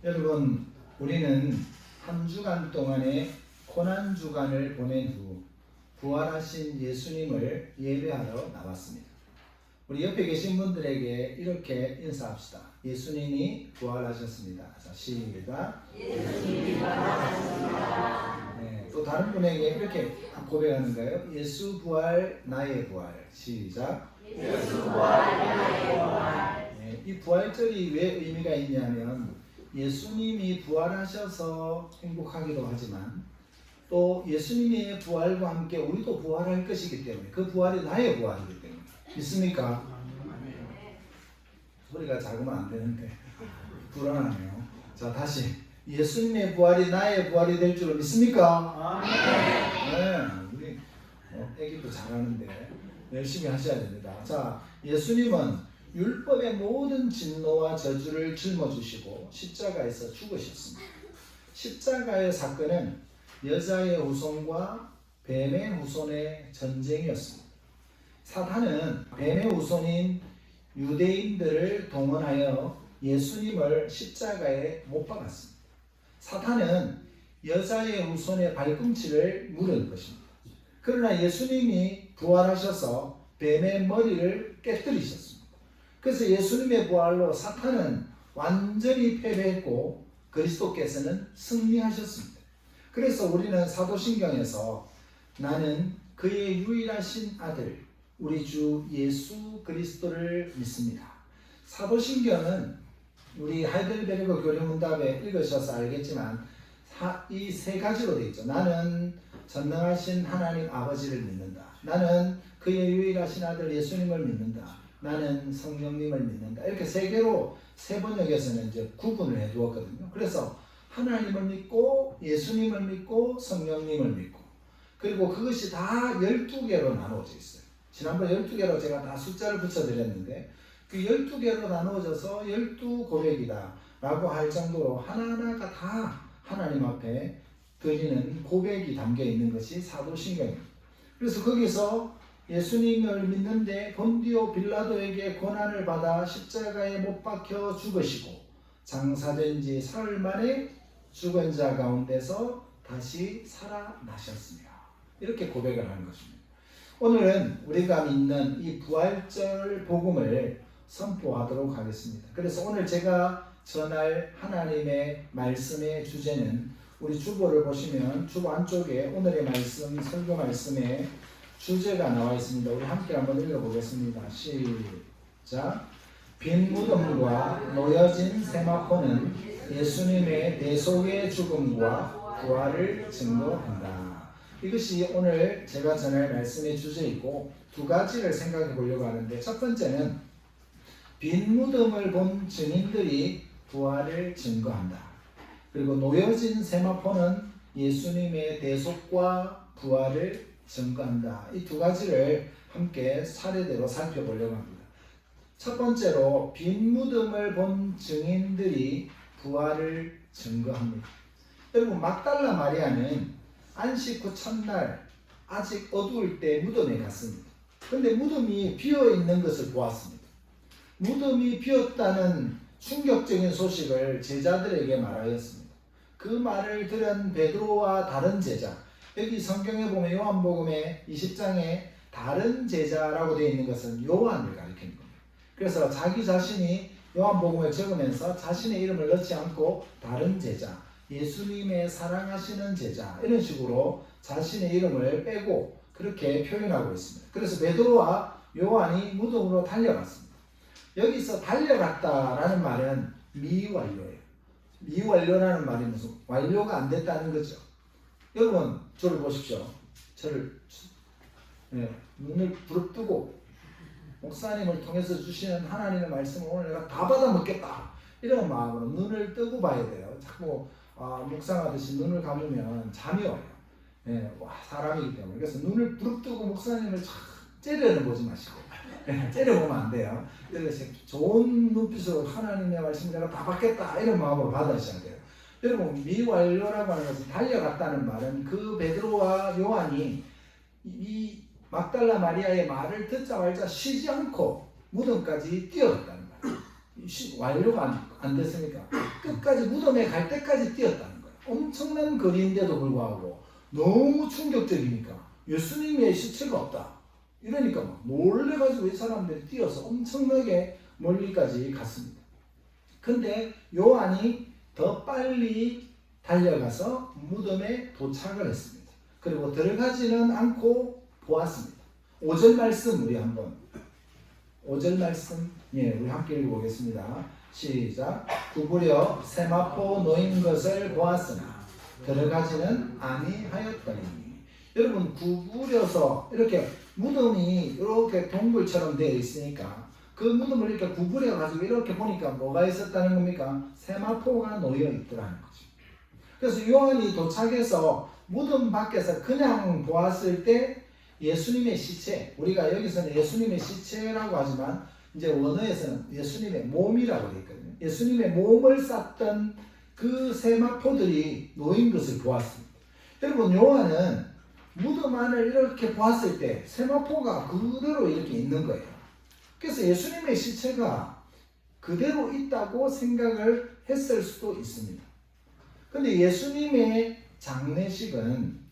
여러분, 우리는 한 주간 동안의 고난 주간을 보낸 후 부활하신 예수님을 예배하러 나왔습니다. 우리 옆에 계신 분들에게 이렇게 인사합시다. 예수님이 부활하셨습니다. 자, 시작. 예수님이 부활하셨습니다. 네, 또 다른 분에게 이렇게 고백하는 거예요. 예수 부활, 나의 부활. 시작. 예수 부활, 나의 부활. 네, 이 부활절이 왜 의미가 있냐면 예수님이 부활하셔서 행복하기도 하지만 또 예수님의 부활과 함께 우리도 부활할 것이기 때문에 그 부활이 나의 부활이기 때문에 믿습니까? 소리가 작으면 안 되는데 불안하네요. 자, 다시 예수님의 부활이 나의 부활이 될 줄 믿습니까? 네, 우리 애기도 잘하는데 열심히 하셔야 됩니다. 자, 예수님은 율법의 모든 진노와 저주를 짊어지시고 십자가에서 죽으셨습니다. 십자가의 사건은 여자의 후손과 뱀의 후손의 전쟁이었습니다. 사탄은 뱀의 후손인 유대인들을 동원하여 예수님을 십자가에 못 박았습니다. 사탄은 여자의 후손의 발꿈치를 무른 것입니다. 그러나 예수님이 부활하셔서 뱀의 머리를 깨뜨리셨습니다. 그래서 예수님의 부활로 사탄은 완전히 패배했고 그리스도께서는 승리하셨습니다. 그래서 우리는 사도신경에서 나는 그의 유일하신 아들 우리 주 예수 그리스도를 믿습니다. 사도신경은 우리 하이델베르그 교리문답에 읽으셔서 알겠지만 이 세 가지로 되어 있죠. 나는 전능하신 하나님 아버지를 믿는다. 나는 그의 유일하신 아들 예수님을 믿는다. 나는 성령님을 믿는다. 이렇게 세 개로 세 번역에서는 이제 구분을 해 두었거든요. 그래서 하나님을 믿고 예수님을 믿고 성령님을 믿고 그리고 그것이 다 12개로 나누어져 있어요. 지난번 12개로 제가 다 숫자를 붙여드렸는데 그 12개로 나누어져서 12고백이다 라고 할 정도로 하나하나가 다 하나님 앞에 드리는 고백이 담겨 있는 것이 사도신경입니다. 그래서 거기서 예수님을 믿는데 본디오 빌라도에게 고난을 받아 십자가에 못 박혀 죽으시고 장사된 지 사흘 만에 죽은 자 가운데서 다시 살아나셨으며 이렇게 고백을 하는 것입니다. 오늘은 우리가 믿는 이 부활절 복음을 선포하도록 하겠습니다. 그래서 오늘 제가 전할 하나님의 말씀의 주제는 우리 주보를 보시면 주보 안쪽에 오늘의 말씀, 설교 말씀의 주제가 나와 있습니다. 우리 함께 한번 읽어보겠습니다. 시작. 빈 무덤과 놓여진 세마포는 예수님의 대속의 죽음과 부활을 증거한다. 이것이 오늘 제가 전할 말씀의 주제이고 두 가지를 생각해 보려고 하는데 첫 번째는 빈 무덤을 본 증인들이 부활을 증거한다. 그리고 놓여진 세마포는 예수님의 대속과 부활을 증거한다. 이 두 가지를 함께 사례대로 살펴보려고 합니다. 첫 번째로 빈 무덤을 본 증인들이 부활을 증거합니다. 여러분, 막달라 마리아는 안식 후 첫날 아직 어두울 때 무덤에 갔습니다. 그런데 무덤이 비어 있는 것을 보았습니다. 무덤이 비었다는 충격적인 소식을 제자들에게 말하였습니다. 그 말을 들은 베드로와 다른 제자, 여기 성경에 보면 요한복음의 20장에 다른 제자라고 되어 있는 것은 요한을 가리키는 겁니다. 그래서 자기 자신이 요한복음을 적으면서 자신의 이름을 넣지 않고 다른 제자, 예수님의 사랑하시는 제자 이런 식으로 자신의 이름을 빼고 그렇게 표현하고 있습니다. 그래서 베드로와 요한이 무덤으로 달려갔습니다. 여기서 달려갔다라는 말은 미완료예요. 미완료라는 말이 무슨 완료가 안 됐다는 거죠. 여러분, 저를 보십시오. 저를 눈을 부릅뜨고 목사님을 통해서 주시는 하나님의 말씀을 오늘 내가 다 받아 먹겠다 이런 마음으로 눈을 뜨고 봐야 돼요. 자꾸 묵상하듯이 눈을 감으면 잠이 와요. 사람이기 때문에. 그래서 눈을 부릅뜨고 목사님을 째려는 보지 마시고 째려보면 안 돼요. 그래서 좋은 눈빛으로 하나님의 말씀을 내가 다 받겠다 이런 마음으로 받으셔야 돼요. 여러분, 미완료라고 하는 것은 달려갔다는 말은 그 베드로와 요한이 이 막달라 마리아의 말을 듣자마자 쉬지 않고 무덤까지 뛰어갔다는 말이에요. 완료가 안 됐으니까 끝까지 무덤에 갈 때까지 뛰었다는 거예요. 엄청난 거리인데도 불구하고 너무 충격적이니까 예수님의 시체가 없다. 이러니까 막 놀래가지고 이 사람들이 뛰어서 엄청나게 멀리까지 갔습니다. 근데 요한이 더 빨리 달려가서 무덤에 도착을 했습니다. 그리고 들어가지는 않고 보았습니다. 5절 말씀 우리 한번 5절 말씀 우리 함께 읽어보겠습니다. 시작. 구부려 세마포 놓인 것을 보았으나 들어가지는 아니하였더니. 여러분 구부려서 이렇게 무덤이 이렇게 동굴처럼 되어 있으니까 그 무덤을 이렇게 구부려 가지고 이렇게 보니까 뭐가 있었다는 겁니까? 세마포가 놓여 있더라는 거죠. 그래서 요한이 도착해서 무덤 밖에서 그냥 보았을 때 예수님의 시체, 우리가 여기서는 예수님의 시체라고 하지만 이제 원어에서는 예수님의 몸이라고 되어 있거든요. 예수님의 몸을 쌌던 그 세마포들이 놓인 것을 보았습니다. 여러분 요한은 무덤 안을 이렇게 보았을 때 세마포가 그대로 이렇게 있는 거예요. 그래서 예수님의 시체가 그대로 있다고 생각을 했을 수도 있습니다. 근데 예수님의 장례식은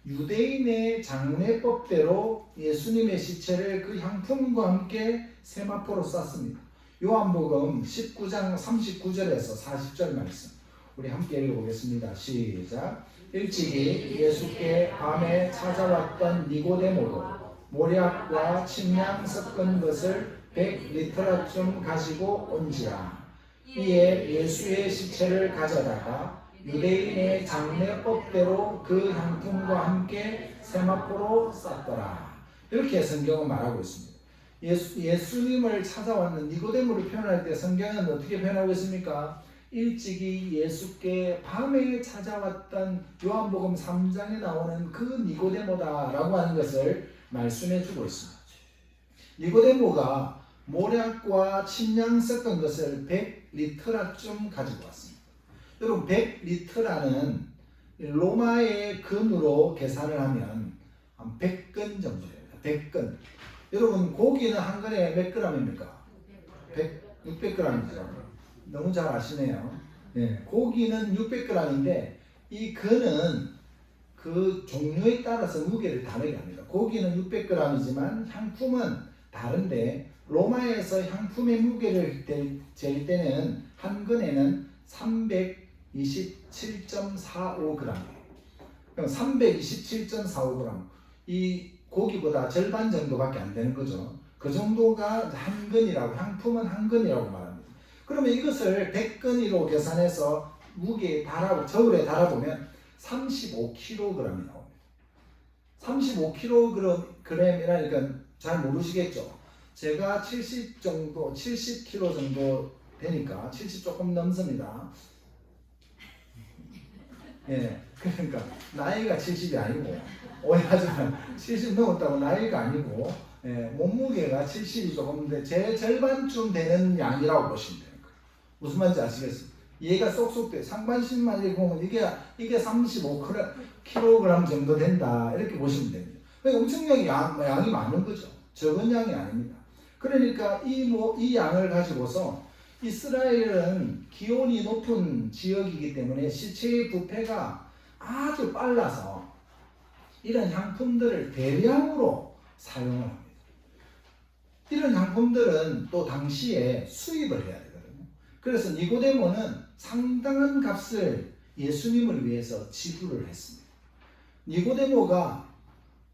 유대인의 장례법대로 예수님의 시체를 그 향품과 함께 세마포로 쌌습니다. 요한복음 19장 39절에서 40절 말씀 우리 함께 읽어보겠습니다. 시작. 일찍이 예수께 밤에 찾아왔던 니고데모도 모략과 침향 섞은 것을 100리터라쯤 가지고 온지라. 이에 예수의 시체를 가져다가 유대인의 장례법대로 그 향품과 함께 세마포로 쌌더라. 이렇게 성경은 말하고 있습니다. 예수님을 찾아왔는 니고데모를 표현할 때 성경은 어떻게 표현하고 있습니까? 일찍이 예수께 밤에 찾아왔던 요한복음 3장에 나오는 그 니고데모다라고 하는 것을 말씀해 주고 있습니다. 니고데모가 모략과 침향 섞은 것을 100리터라쯤 가지고 왔습니다. 여러분 100리터라는 로마의 근으로 계산을 하면 한 100근 정도 됩니다. 100근. 여러분 고기는 한 근에 몇 g입니까? 600g이죠. 너무 잘 아시네요. 네, 고기는 600g인데 이 근은 그 종류에 따라서 무게를 다르게 합니다. 고기는 600g이지만 향품은 다른데 로마에서 향품의 무게를 잴 때는 한 근에는 327.45g이에요. 그럼 327.45g. 이 고기보다 절반 정도밖에 안 되는 거죠. 그 정도가 한 근이라고, 향품은 한 근이라고 말합니다. 그러면 이것을 100근으로 계산해서 무게에 저울에 달아보면 35kg이 나옵니다. 35kg이라니까 잘 모르시겠죠? 제가 70kg 정도 되니까 70 조금 넘습니다. 예, 그러니까 나이가 70이 아니고 오해하지만 70 넘었다고 나이가 아니고 몸무게가 70이 조금 제 절반쯤 되는 양이라고 보시면 돼요. 무슨 말인지 아시겠어요? 얘가 쏙쏙 돼. 상반신만 이렇게 보면 이게 35kg 정도 된다. 이렇게 보시면 됩니다. 그러니까 엄청나게 양이 많은 거죠. 적은 양이 아닙니다. 그러니까 이 양을 가지고서 이스라엘은 기온이 높은 지역이기 때문에 시체의 부패가 아주 빨라서 이런 향품들을 대량으로 사용을 합니다. 이런 향품들은 또 당시에 수입을 해야 되거든요. 그래서 니고데모는 상당한 값을 예수님을 위해서 지불을 했습니다. 니고데모가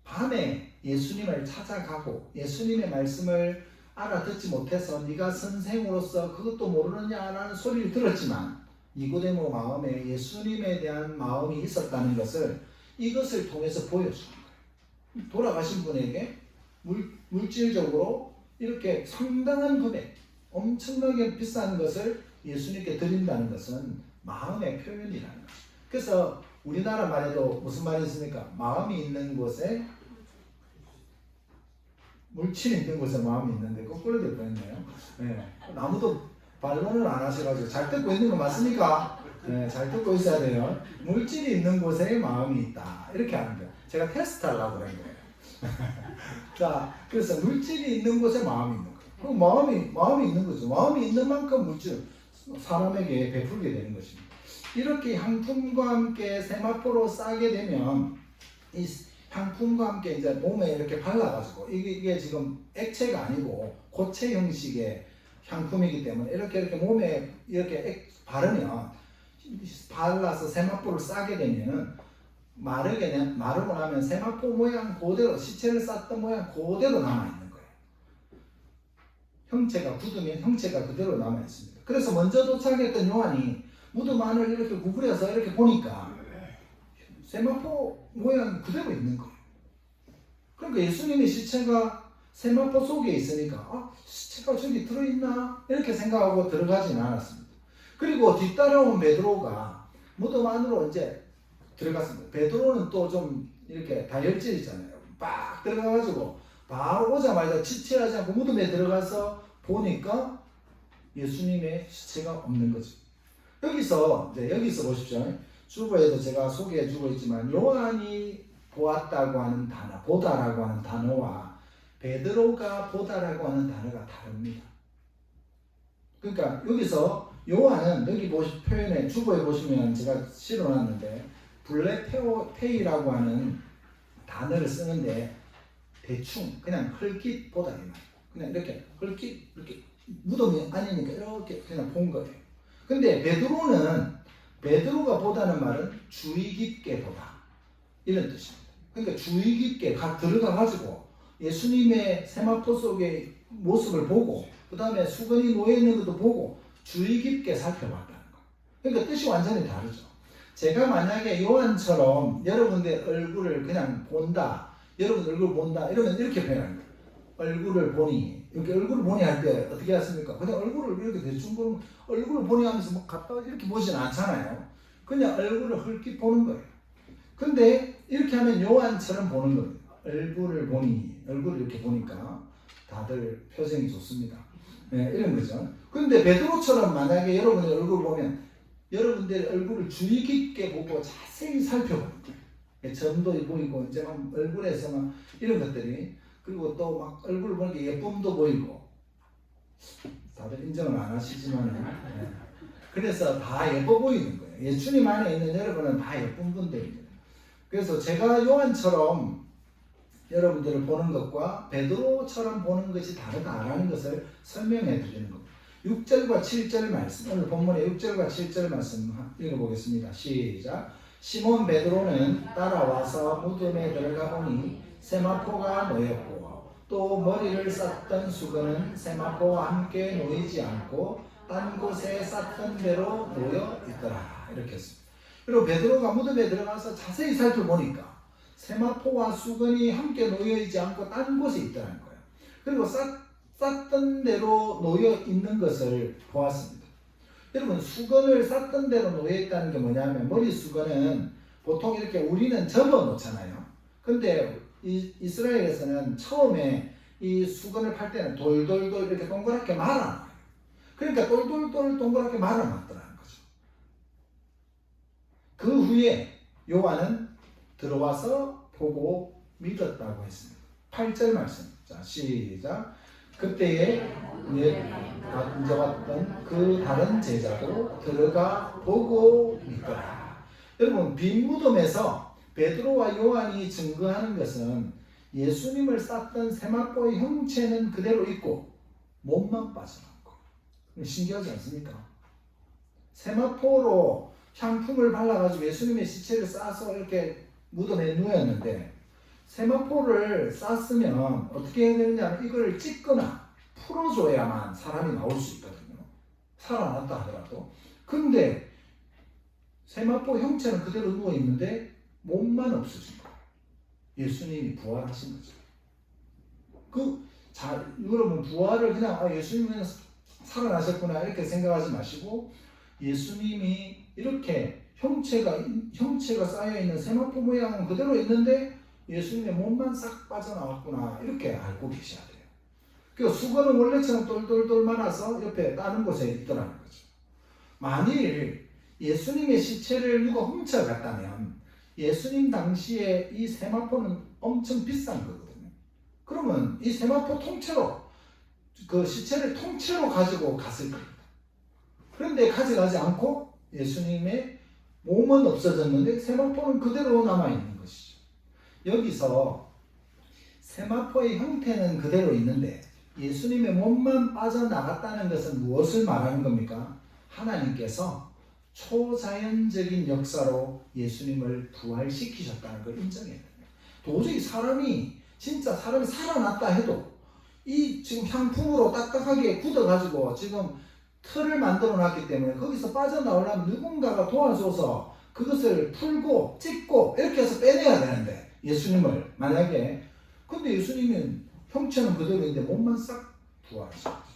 밤에 예수님을 찾아가고 예수님의 말씀을 알아듣지 못해서 네가 선생으로서 그것도 모르느냐라는 소리를 들었지만 니고데모 마음에 예수님에 대한 마음이 있었다는 것을 이것을 통해서 보여주는 거예요. 돌아가신 분에게 물질적으로 이렇게 상당한 금액, 엄청나게 비싼 것을 예수님께 드린다는 것은 마음의 표현이라는 거죠. 그래서 우리나라 말에도 무슨 말이 있습니까? 마음이 있는 곳에 물질이 있는 곳에 마음이 있는데 거꾸로 될 뻔했네요. 네. 아무도 반론을 안 하셔가지고 잘 듣고 있는 거 맞습니까? 네, 잘 듣고 있어야 돼요. 물질이 있는 곳에 마음이 있다. 이렇게 하는 거예요. 제가 테스트 하려고 그런 거예요. 자, 그래서 물질이 있는 곳에 마음이 있는 거예요. 그 마음이 있는 거죠. 마음이 있는 만큼 물질 사람에게 베풀게 되는 것입니다. 이렇게 향품과 함께 세마포로 싸게 되면 이 향품과 함께 이제 몸에 이렇게 발라가지고 이게 지금 액체가 아니고 고체 형식의 향품이기 때문에 이렇게 몸에 이렇게 바르면 발라서 세마포를 싸게 되면은 마르고 나면 세마포 모양 그대로 시체를 쌌던 모양 그대로 남아 있는 거예요. 형체가 굳으면 형체가 그대로 남아 있습니다. 그래서 먼저 도착했던 요한이 무덤 안을 이렇게 구부려서 이렇게 보니까 세마포 모양 그대로 있는 거예요. 그러니까 예수님의 시체가 세마포 속에 있으니까 시체가 저기 들어있나? 이렇게 생각하고 들어가지는 않았습니다. 그리고 뒤따라온 베드로가 무덤 안으로 이제 들어갔습니다. 베드로는 또 좀 이렇게 다혈질이잖아요. 빡 들어가가지고 바로 오자마자 지체하지 않고 무덤에 들어가서 보니까 예수님의 시체가 없는 거죠. 여기서 보십시오. 주보에도 제가 소개해주고 있지만 요한이 보았다고 하는 단어, 보다라고 하는 단어와 베드로가 보다라고 하는 단어가 다릅니다. 그러니까 여기서 요한은 여기 표현에 주보에 보시면 제가 실어놨는데 블레페이라고 하는 단어를 쓰는데 대충 그냥 헐깃 보다 그냥 이렇게 헐깃 이렇게 무덤이 아니니까 이렇게 그냥 본 거예요. 근데 베드로가 보다는 말은 주의 깊게 보다 이런 뜻입니다. 그러니까 주의 깊게 들어가가지고 예수님의 세마포 속의 모습을 보고 그 다음에 수건이 놓여있는 것도 보고 주의 깊게 살펴봤다는 거. 그러니까 뜻이 완전히 다르죠. 제가 만약에 요한처럼 여러분들 얼굴을 그냥 본다, 여러분 얼굴 본다 이러면 이렇게 표현합니다. 얼굴을 보니, 이렇게 얼굴을 보니 할 때 어떻게 하십니까? 그냥 얼굴을 이렇게 대충 보면 얼굴을 보니 하면서 뭐 갖다가 이렇게 보진 않잖아요. 그냥 얼굴을 헐깃 보는 거예요. 근데 이렇게 하면 요한처럼 보는 겁니다. 얼굴을 이렇게 보니까 다들 표정이 좋습니다. 네, 이런 거죠. 근데 베드로처럼 만약에 여러분의 얼굴을 보면 여러분들의 얼굴을 주의 깊게 보고 자세히 살펴보는 거예요. 점도 보이고 이제 막 얼굴에서 막 이런 것들이 그리고 또 막 얼굴을 보니까 예쁨도 보이고 다들 인정을 안 하시지만 네. 그래서 다 예뻐 보이는 거예요. 예수님 안에 있는 여러분은 다 예쁜 분들입니다. 그래서 제가 요한처럼 여러분들을 보는 것과 베드로처럼 보는 것이 다르다라는 것을 설명해 드리는 겁니다. 6절과 7절 말씀, 오늘 본문의 6절과 7절 말씀 읽어보겠습니다. 시작. 시몬 베드로는 따라와서 무덤에 들어가 보니 세마포가 놓였고 또 머리를 쌌던 수건은 세마포와 함께 놓이지 않고 딴 곳에 쌌던 대로 놓여 있더라. 이렇게 했습니다. 그리고 베드로가 무덤에 들어가서 자세히 살펴보니까 세마포와 수건이 함께 놓여있지 않고 딴 곳에 있다는 거예요. 그리고 쌌던 대로 놓여 있는 것을 보았습니다. 여러분 수건을 쌌던 대로 놓여 있다는 게 뭐냐면 머리 수건은 보통 이렇게 우리는 접어 놓잖아요. 근데 이스라엘에서는 처음에 이 수건을 팔 때는 돌돌돌 이렇게 동그랗게 말아놔요. 그러니까 돌돌돌 동그랗게 말아놨더라는 거죠. 그 후에 요한은 들어와서 보고 믿었다고 했습니다. 8절 말씀. 자, 시작. 그때에 먼저 왔던 그 다른 제자도 들어가 보고 믿더라. 여러분, 빈 무덤에서 베드로와 요한이 증거하는 것은 예수님을 쌌던 세마포의 형체는 그대로 있고 몸만 빠져나왔고. 신기하지 않습니까? 세마포로 향품을 발라가지고 예수님의 시체를 싸서 이렇게 무덤에 누웠는데 세마포를 쌌으면 어떻게 해야 되느냐, 이걸 찢거나 풀어줘야만 사람이 나올 수 있거든요. 살아났다 하더라도. 근데 세마포 형체는 그대로 누워있는데 몸만 없어진 거예요. 예수님이 부활하신 거죠. 여러분 부활을 그냥 예수님은 살아나셨구나 이렇게 생각하지 마시고 예수님이 이렇게 형체가 쌓여있는 세마포 모양은 그대로 있는데 예수님의 몸만 싹 빠져나왔구나 이렇게 알고 계셔야 돼요. 그 수건은 원래처럼 똘똘똘 말아서 옆에 다른 곳에 있더라는 거죠. 만일 예수님의 시체를 누가 훔쳐갔다면 예수님 당시에 이 세마포는 엄청 비싼 거거든요. 그러면 이 세마포 통째로 그 시체를 통째로 가지고 갔을 겁니다. 그런데 가져가지 않고 예수님의 몸은 없어졌는데 세마포는 그대로 남아있는 것이죠. 여기서 세마포의 형태는 그대로 있는데 예수님의 몸만 빠져나갔다는 것은 무엇을 말하는 겁니까? 하나님께서 초자연적인 역사로 예수님을 부활시키셨다는 걸 인정해야 됩니다. 도저히 사람이 살아났다 해도 이 지금 향품으로 딱딱하게 굳어가지고 지금 틀을 만들어 놨기 때문에 거기서 빠져나오려면 누군가가 도와줘서 그것을 풀고 찢고 이렇게 해서 빼내야 되는데 예수님을 만약에 근데 예수님은 형체는 그대로인데 몸만 싹 부활하셨죠.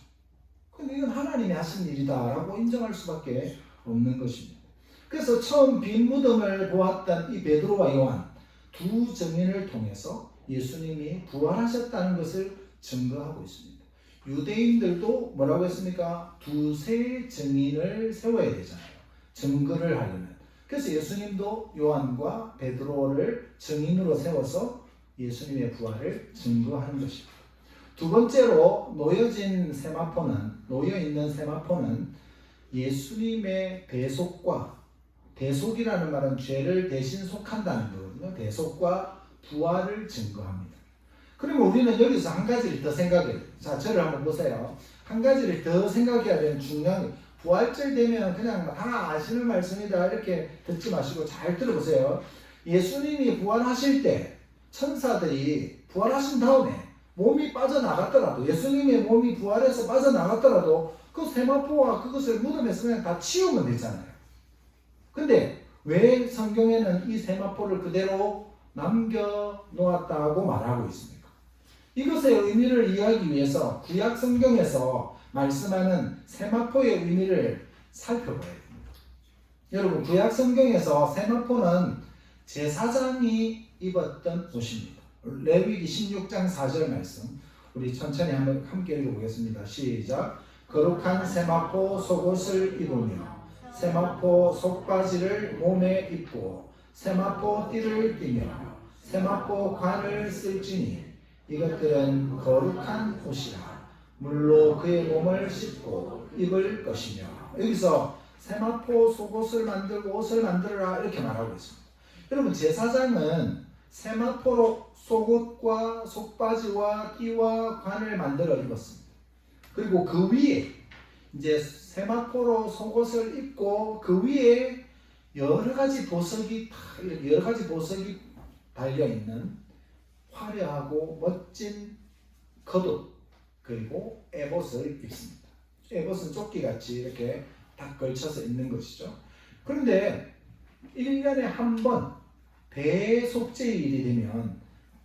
근데 이건 하나님이 하신 일이다라고 인정할 수밖에 없는 것입니다. 그래서 처음 빈 무덤을 보았던 이 베드로와 요한 두 증인을 통해서 예수님이 부활하셨다는 것을 증거하고 있습니다. 유대인들도 뭐라고 했습니까? 두세 증인을 세워야 되잖아요. 증거를 하려면. 그래서 예수님도 요한과 베드로를 증인으로 세워서 예수님의 부활을 증거하는 것입니다. 두 번째로 놓여있는 세마포는 예수님의 대속이라는 말은 죄를 대신 속한다는 거거든요. 대속과 부활을 증거합니다. 그러면 우리는 여기서 한 가지를 더 생각해요. 자, 저를 한번 보세요. 한 가지를 더 생각해야 되는 중요한 게 부활절 되면 그냥 다 아시는 말씀이다 이렇게 듣지 마시고 잘 들어보세요. 예수님이 부활하실 때 천사들이 부활하신 다음에 몸이 빠져나갔더라도 예수님의 몸이 부활해서 빠져나갔더라도 그 세마포와 그것을 무덤에서 그냥 다 치우면 되잖아요. 근데 왜 성경에는 이 세마포를 그대로 남겨놓았다고 말하고 있습니까? 이것의 의미를 이해하기 위해서 구약 성경에서 말씀하는 세마포의 의미를 살펴봐야 됩니다. 여러분 구약 성경에서 세마포는 제사장이 입었던 옷입니다. 레위기 16장 4절 말씀 우리 천천히 한번 함께 읽어보겠습니다. 시작. 거룩한 세마포 속옷을 입으며 세마포 속바지를 몸에 입고 세마포 띠를 띠며 세마포 관을 쓸지니 이것들은 거룩한 옷이라 물로 그의 몸을 씻고 입을 것이며 여기서 세마포 속옷을 만들고 옷을 만들어라 이렇게 말하고 있습니다. 여러분 제사장은 세마포로 속옷과 속바지와 띠와 관을 만들어 입었습니다. 그리고 그 위에 이제 세마포로 속옷을 입고 그 위에 여러 가지 보석이 달려 있는 화려하고 멋진 겉옷 그리고 에봇을 입습니다. 에봇은 조끼같이 이렇게 딱 걸쳐서 입는 것이죠. 그런데 1년에 한 번 대속죄일이 되면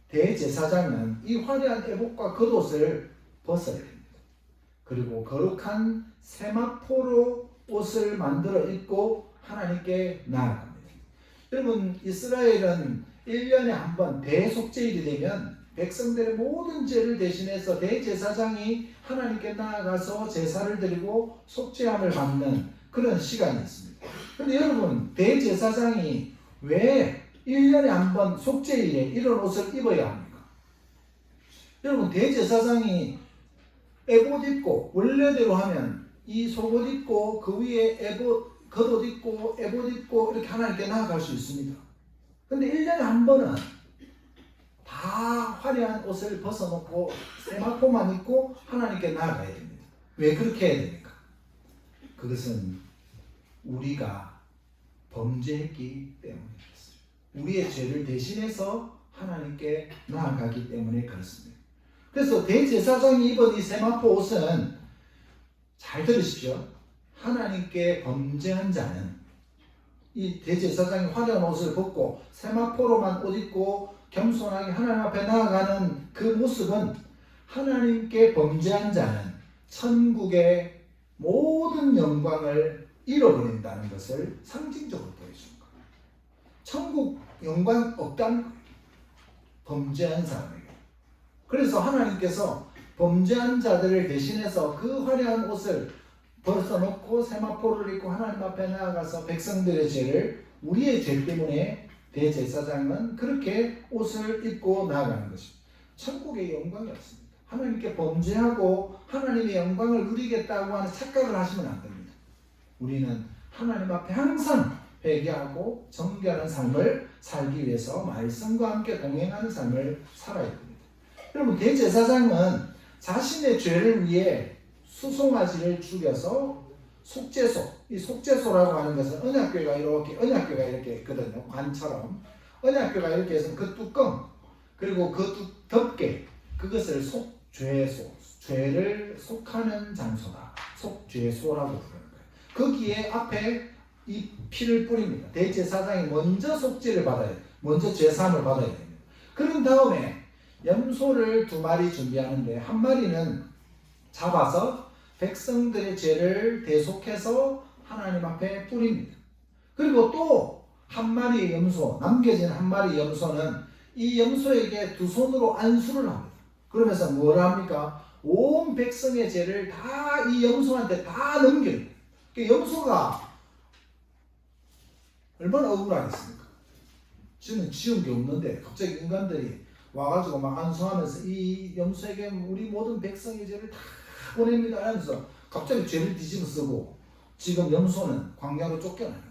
대제사장은 이 화려한 에봇과 겉옷을 벗어야 됩니다. 그리고 거룩한 세마포로 옷을 만들어 입고 하나님께 나아갑니다. 여러분 이스라엘은 1년에 한 번 대속죄일이 되면 백성들의 모든 죄를 대신해서 대제사장이 하나님께 나아가서 제사를 드리고 속죄함을 받는 그런 시간이 있습니다. 그런데 여러분 대제사장이 왜 1년에 한 번 속죄일에 이런 옷을 입어야 합니까? 여러분 대제사장이 에봇 입고 원래대로 하면 이 속옷 입고 그 위에 겉옷 입고 에봇 입고 이렇게 하나님께 나아갈 수 있습니다. 근데 1년에 한 번은 다 화려한 옷을 벗어놓고 세마포만 입고 하나님께 나아가야 됩니다. 왜 그렇게 해야 됩니까? 그것은 우리가 범죄했기 때문이었어요. 우리의 죄를 대신해서 하나님께 나아가기 때문에 그렇습니다. 그래서 대제사장이 입은 이 세마포 옷은 잘 들으십시오. 하나님께 범죄한 자는 이 대제사장이 화려한 옷을 벗고 세마포로만 옷 입고 겸손하게 하나님 앞에 나아가는 그 모습은 하나님께 범죄한 자는 천국의 모든 영광을 잃어버린다는 것을 상징적으로 보여줍니다. 천국 영광 없다는 거예요. 범죄한 사람에게. 그래서 하나님께서 범죄한 자들을 대신해서 그 화려한 옷을 벗어놓고 세마포를 입고 하나님 앞에 나아가서 백성들의 죄를 우리의 죄 때문에 대제사장은 그렇게 옷을 입고 나아가는 것입니다. 천국의 영광이 없습니다. 하나님께 범죄하고 하나님의 영광을 누리겠다고 하는 착각을 하시면 안 됩니다. 우리는 하나님 앞에 항상 회개하고 정결한 삶을 살기 위해서 말씀과 함께 동행하는 삶을 살아야 됩니다. 여러분, 대제사장은 자신의 죄를 위해 수송아지를 죽여서 속죄소, 이 속죄소라고 하는 것은 언약궤가 이렇게 있거든요. 관처럼 언약궤가 이렇게 해서 그 뚜껑, 그리고 그 덮개, 그것을 속죄소, 죄를 속하는 장소다. 속죄소라고 부르는 거예요. 거기에 앞에 이 피를 뿌립니다. 대제사장이 먼저 속죄를 받아야 돼요. 먼저 죄사함을 받아야 됩니다. 그런 다음에 염소를 2마리 준비하는데 한 마리는 잡아서 백성들의 죄를 대속해서 하나님 앞에 뿌립니다. 그리고 또 한 마리의 염소, 남겨진 한 마리의 염소는 이 염소에게 2손으로 안수를 합니다. 그러면서 뭘 합니까? 온 백성의 죄를 다 이 염소한테 다 넘겨요. 염소가 얼마나 억울하겠습니까? 저는 지은 게 없는데 갑자기 인간들이 와가지고 막 안수하면서 이 염소에게 우리 모든 백성의 죄를 다 보냅니다 하면서 갑자기 죄를 뒤집어 쓰고 지금 염소는 광야로 쫓겨나는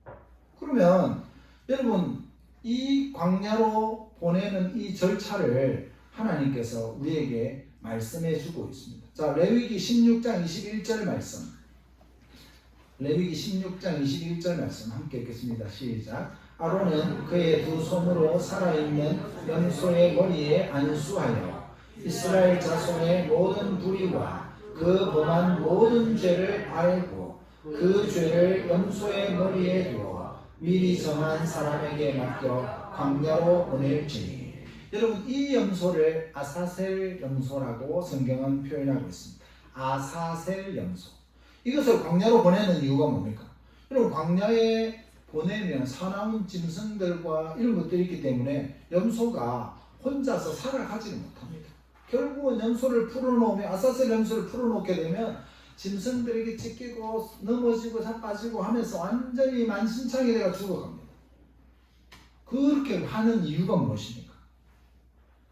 거예요. 그러면 여러분, 이 광야로 보내는 이 절차를 하나님께서 우리에게 말씀해 주고 있습니다. 자, 레위기 16장 21절 말씀. 레위기 16장 21절 말씀 함께 읽겠습니다. 시작. 아론은 그의 2손으로 살아있는 염소의 머리에 안수하여 이스라엘 자손의 모든 불의와 그 범한 모든 죄를 알고 그 죄를 염소의 머리에 두어 미리 정한 사람에게 맡겨 광야로 보낼지니. 여러분, 이 염소를 아사셀 염소라고 성경은 표현하고 있습니다. 아사셀 염소. 이것을 광야로 보내는 이유가 뭡니까? 여러분, 광야에 보내면 사나운 짐승들과 이런 것들이 있기 때문에 염소가 혼자서 살아가지를 못합니다. 결국은 염소를 풀어놓으면, 아사셀 염소를 풀어놓게 되면 짐승들에게 찢기고 넘어지고 자빠지고 하면서 완전히 만신창이 되어 죽어갑니다. 그렇게 하는 이유가 무엇입니까?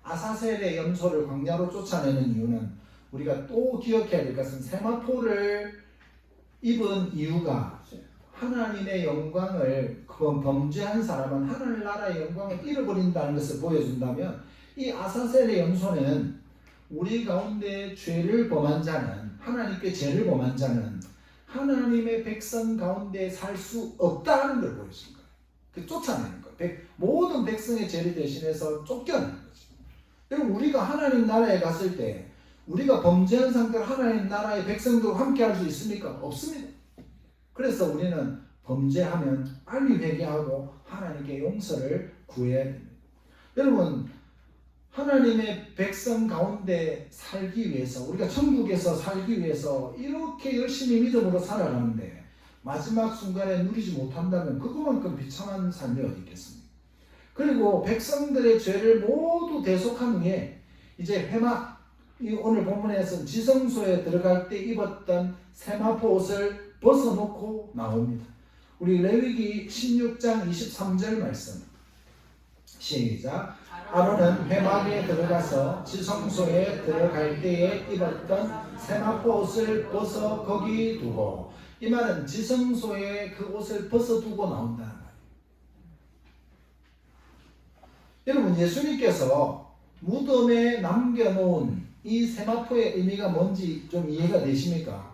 아사셀의 염소를 광야로 쫓아내는 이유는 우리가 또 기억해야 될 것은 세마포를 입은 이유가 하나님의 영광을 범죄한 사람은 하늘나라의 영광을 잃어버린다는 것을 보여준다면, 이 아사셀의 염소는 우리 가운데 죄를 범한 자는, 하나님께 죄를 범한 자는 하나님의 백성 가운데 살 수 없다는 걸 보여준 거예요. 그 쫓아내는 거예요. 모든 백성의 죄를 대신해서 쫓겨내는 거죠. 여러분, 우리가 하나님 나라에 갔을 때 우리가 범죄한 상태로 하나님 나라의 백성들과 함께 할 수 있습니까? 없습니다. 그래서 우리는 범죄하면 빨리 회개하고 하나님께 용서를 구해야 됩니다. 여러분, 하나님의 백성 가운데 살기 위해서, 우리가 천국에서 살기 위해서 이렇게 열심히 믿음으로 살아가는데 마지막 순간에 누리지 못한다면 그것만큼 비참한 삶이 어디 있겠습니까? 그리고 백성들의 죄를 모두 대속한 후에 이제 회막, 오늘 본문에서 지성소에 들어갈 때 입었던 세마포 옷을 벗어놓고 나옵니다. 우리 레위기 16장 23절 말씀 시작. 아론은 회막에 들어가서 지성소에 들어갈 때에 입었던 세마포 옷을 벗어 거기 두고, 이 말은 지성소에 그 옷을 벗어두고 나온다는 말이에요. 여러분, 예수님께서 무덤에 남겨놓은 이 세마포의 의미가 뭔지 좀 이해가 되십니까?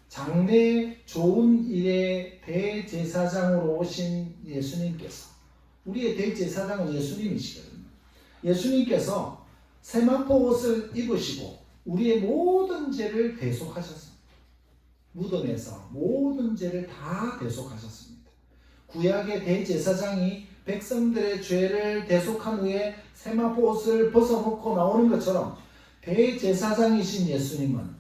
장래 좋은 일의 대제사장으로 오신 예수님께서, 우리의 대제사장은 예수님이시거든요. 예수님께서 세마포 옷을 입으시고 우리의 모든 죄를 대속하셨습니다. 무덤에서 모든 죄를 다 대속하셨습니다. 구약의 대제사장이 백성들의 죄를 대속한 후에 세마포 옷을 벗어놓고 나오는 것처럼 대제사장이신 예수님은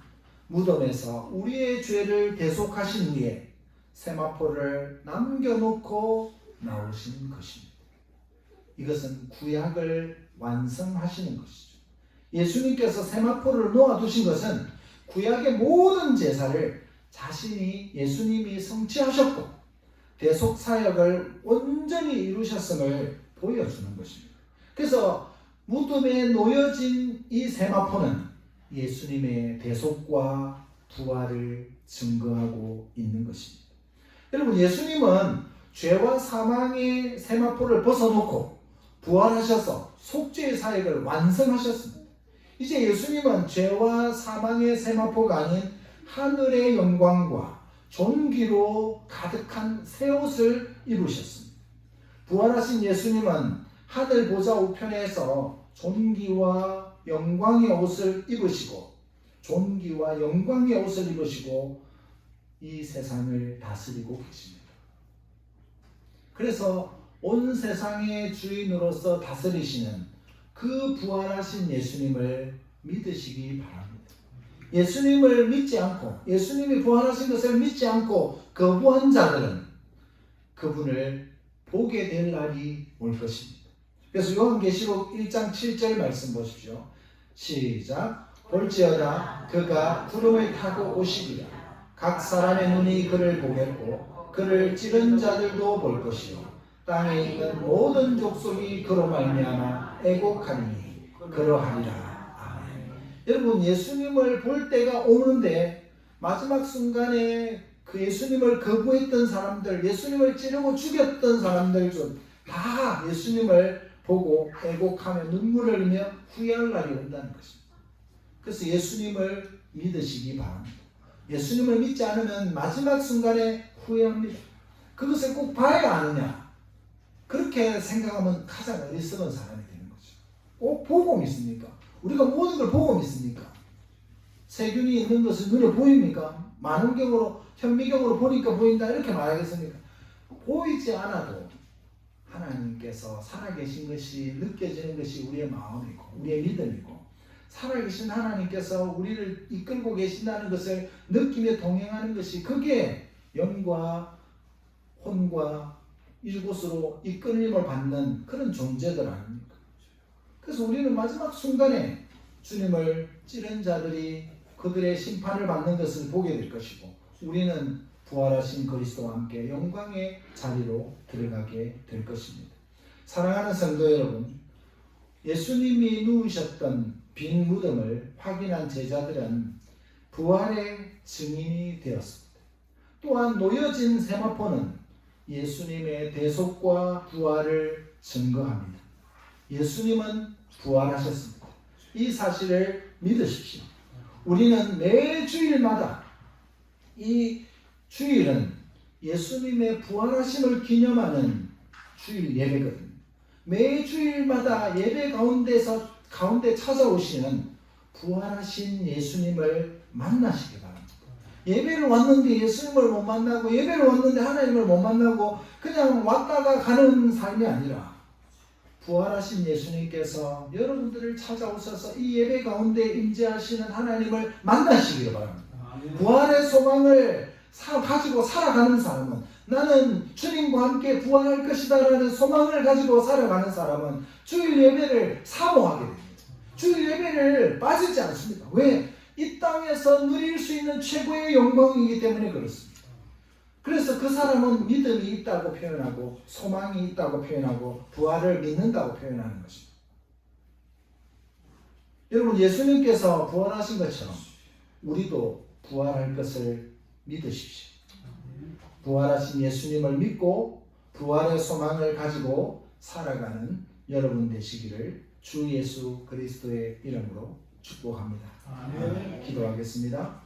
무덤에서 우리의 죄를 대속하신 후에 세마포를 남겨놓고 나오신 것입니다. 이것은 구약을 완성하시는 것이죠. 예수님께서 세마포를 놓아두신 것은 구약의 모든 제사를 자신이, 예수님이 성취하셨고 대속 사역을 온전히 이루셨음을 보여주는 것입니다. 그래서 무덤에 놓여진 이 세마포는 예수님의 대속과 부활을 증거하고 있는 것입니다. 여러분, 예수님은 죄와 사망의 세마포를 벗어놓고 부활하셔서 속죄의 사역을 완성하셨습니다. 이제 예수님은 죄와 사망의 세마포가 아닌 하늘의 영광과 존귀로 가득한 새 옷을 입으셨습니다. 부활하신 예수님은 하늘 보좌 우편에서 존귀와 영광의 옷을 입으시고 존귀와 영광의 옷을 입으시고 이 세상을 다스리고 계십니다. 그래서 온 세상의 주인으로서 다스리시는 그 부활하신 예수님을 믿으시기 바랍니다. 예수님을 믿지 않고 예수님이 부활하신 것을 믿지 않고 거부한 자들은 그분을 보게 될 날이 올 것입니다. 그래서 요한계시록 1장 7절 말씀 보십시오. 시작. 볼지어다 그가 구름을 타고 오시리라. 각 사람의 눈이 그를 보겠고 그를 찌른 자들도 볼 것이요 땅에 있는 모든 족속이 그로 말미암아 애곡하리니 그러하리라. 아멘. 여러분, 예수님을 볼 때가 오는데 마지막 순간에 그 예수님을 거부했던 사람들, 예수님을 찌르고 죽였던 사람들 중 다 예수님을 보고 애곡하며 눈물을 흘리며 후회할 날이 온다는 것입니다. 그래서 예수님을 믿으시기 바랍니다. 예수님을 믿지 않으면 마지막 순간에 후회합니다. 그것을 꼭 봐야 아느냐? 그렇게 생각하면 가장 어리석은 사람이 되는 거죠. 꼭 보고 믿습니까? 우리가 모든 걸 보고 믿습니까? 세균이 있는 것은 눈에 보입니까? 만원경으로, 현미경으로 보니까 보인다 이렇게 말하겠습니까? 보이지 않아도 하나님께서 살아계신 것이 느껴지는 것이 우리의 마음이고 우리의 믿음이고 살아계신 하나님께서 우리를 이끌고 계신다는 것을 느끼며 동행하는 것이 그게 영과 혼과 이곳으로 이끌림을 받는 그런 존재들 아닙니까? 그래서 우리는 마지막 순간에 주님을 찌른 자들이 그들의 심판을 받는 것을 보게 될 것이고 우리는 부활하신 그리스도와 함께 영광의 자리로 들어가게 될 것입니다. 사랑하는 성도 여러분, 예수님이 누우셨던 빈 무덤을 확인한 제자들은 부활의 증인이 되었습니다. 또한 놓여진 세마포는 예수님의 대속과 부활을 증거합니다. 예수님은 부활하셨습니다. 이 사실을 믿으십시오. 우리는 매 주일마다 이 주일은 예수님의 부활하심을 기념하는 주일 예배거든요. 매 주일마다 예배 가운데 찾아오시는 부활하신 예수님을 만나시기 바랍니다. 예배를 왔는데 예수님을 못 만나고 예배를 왔는데 하나님을 못 만나고 그냥 왔다가 가는 삶이 아니라 부활하신 예수님께서 여러분들을 찾아오셔서 이 예배 가운데 임재하시는 하나님을 만나시기를 바랍니다. 부활의 소망을 가지고 살아가는 사람은 나는 주님과 함께 부활할 것이다 라는 소망을 가지고 살아가는 사람은 주일 예배를 사모하게 됩니다. 주일 예배를 빠지지 않습니다. 왜? 이 땅에서 누릴 수 있는 최고의 영광이기 때문에 그렇습니다. 그래서 그 사람은 믿음이 있다고 표현하고 소망이 있다고 표현하고 부활을 믿는다고 표현하는 것입니다. 여러분, 예수님께서 부활하신 것처럼 우리도 부활할 것을 믿으십시오. 부활하신 예수님을 믿고 부활의 소망을 가지고 살아가는 여러분 되시기를 주 예수 그리스도의 이름으로 축복합니다. 아멘. 기도하겠습니다.